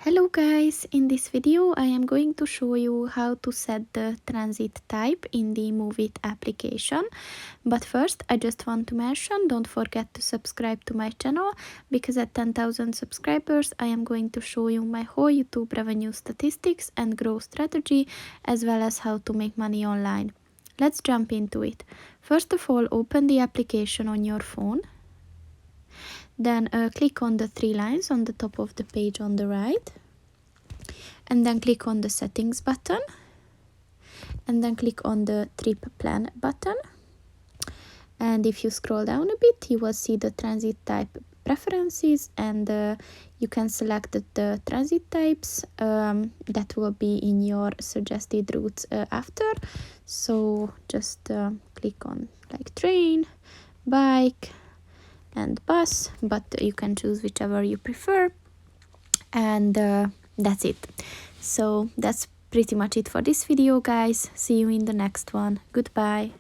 Hello guys, in this video I am going to show you how to set the transit type in the Moovit application. But first I just want to mention, don't forget to subscribe to my channel, because at 10,000 subscribers I am going to show you my whole YouTube revenue statistics and growth strategy, as well as how to make money online. Let's jump into it. First of all, open the application on your phone. Then click on the three lines on the top of the page on the right, and then click on the settings button, and then click on the trip plan button. And if you scroll down a bit, you will see the transit type preferences, and you can select the transit types that will be in your suggested routes after. So just click on like train, bike and bus, but you can choose whichever you prefer, and that's it. So that's pretty much it for this video, guys. See you in the next one. Goodbye.